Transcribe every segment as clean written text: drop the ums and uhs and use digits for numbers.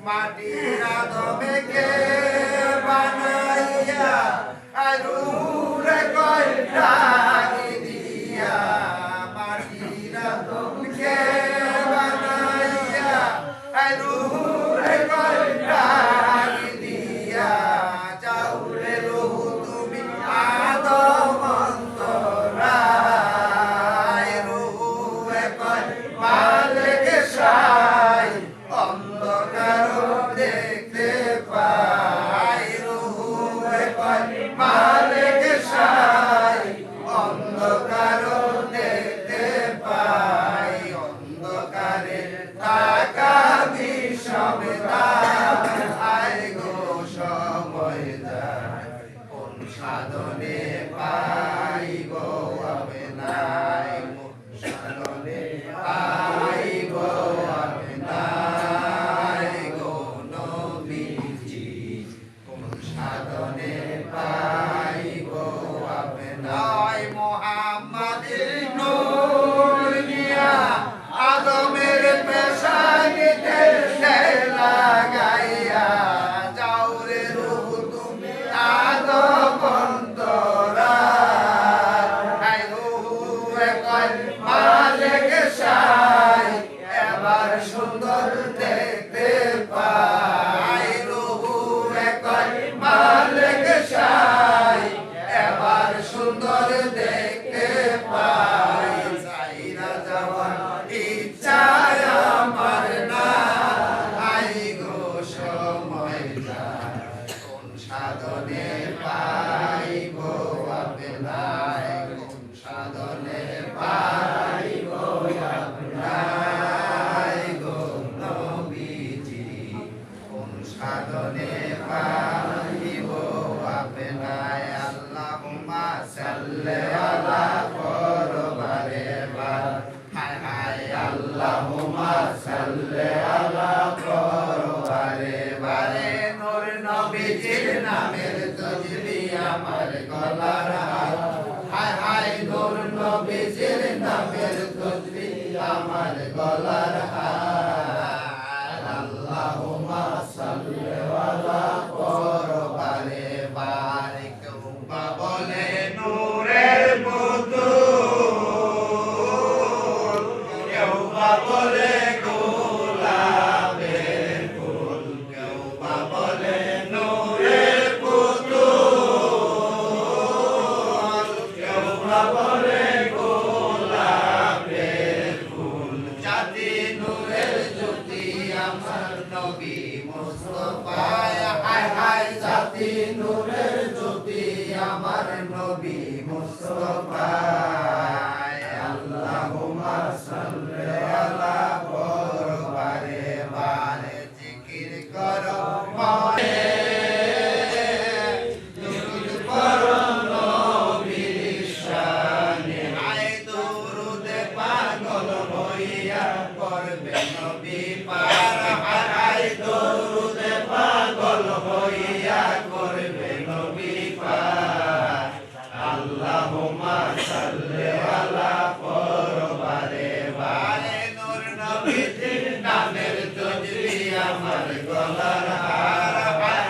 মাটির আদমকে বানাইয়া আরুরে কয়টা দিয়া মাটির আদমকে বানাইয়া আরুরে কয়টা দিয়া যাওরে রহু তুমি আদম অন্তরায় রহু কয় মালিক সাই অন্ধকার দেখতে পাই রহু কয় মালিক সাই অন্ধকার দেখতে পাই অন্ধকারে থাকা বিষমদান আয় গো সময় যায় কোন সাধনে পাই গো আমি নাই কোন সাধনে পাই গো আমি নাই গো নবীজি কোন সাধনে পাই গো আমি নাই মুহাম্মাদের নূর নিয়া আদমের পেশানিতে লাগাইয়া যাওরে রূহ তুমি আদম অন্তরায় রূহ কয় মালিক সাই এবার সুন্দর দেখতে পাই রূহ কয় মালিক সাই এবার সুন্দর দেখতে পাই চাইরা যাওয়ার ইচ্ছায় আমার নাই গো সময় যায় কোন সাধনে পাই গো আমি নাই কোন সাধনে পাই গো আমি নাই গো নবীজি কোন সাধনে পাই গো আমি নাই আল্লাহুম্মা সাল্লি আলা পরবারে বার হায় হায় আল্লাহুম্মা সাল্লি আলা পরবারে বারে নূর নবীজির নামের তসবিহ আমার গলার হার হায় হায় নূর নবীজির নামের তসবিহ আমার গলার হার আল্লাহুম্মা সাল্লি আলা পরবারে বার কেউ বা বলে নূরের পুতুল কেউ বা বলে গোলাপের ফুল কেউ বা বলে নূরের পুতুল কেউ বা বলে গোলাপের ফুল জাতি নূরের জ্যোতি আমার নবী মুস্তাফা হায় হায় জাতি নূরের জ্যোতি আমার নবী মুস্তাফা আল্লাহুম্মা সাল্লি আলা পরবারে বারে জিকির করো মনে দুরূদ পড়ো নবীর শানে আয় দুরূদ পাগল হইয়া করবে নবী পার আয় দুরূদ পাগল হইয়া করবে নবী পার আল্লাহুম্মা সাল্লি আলা পরবারে বারে নূর নবীজির নামের তসবিহ আমার গলার হার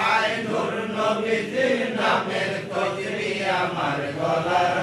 হায় নূর নবীজির নামের তসবিহ আমার গলার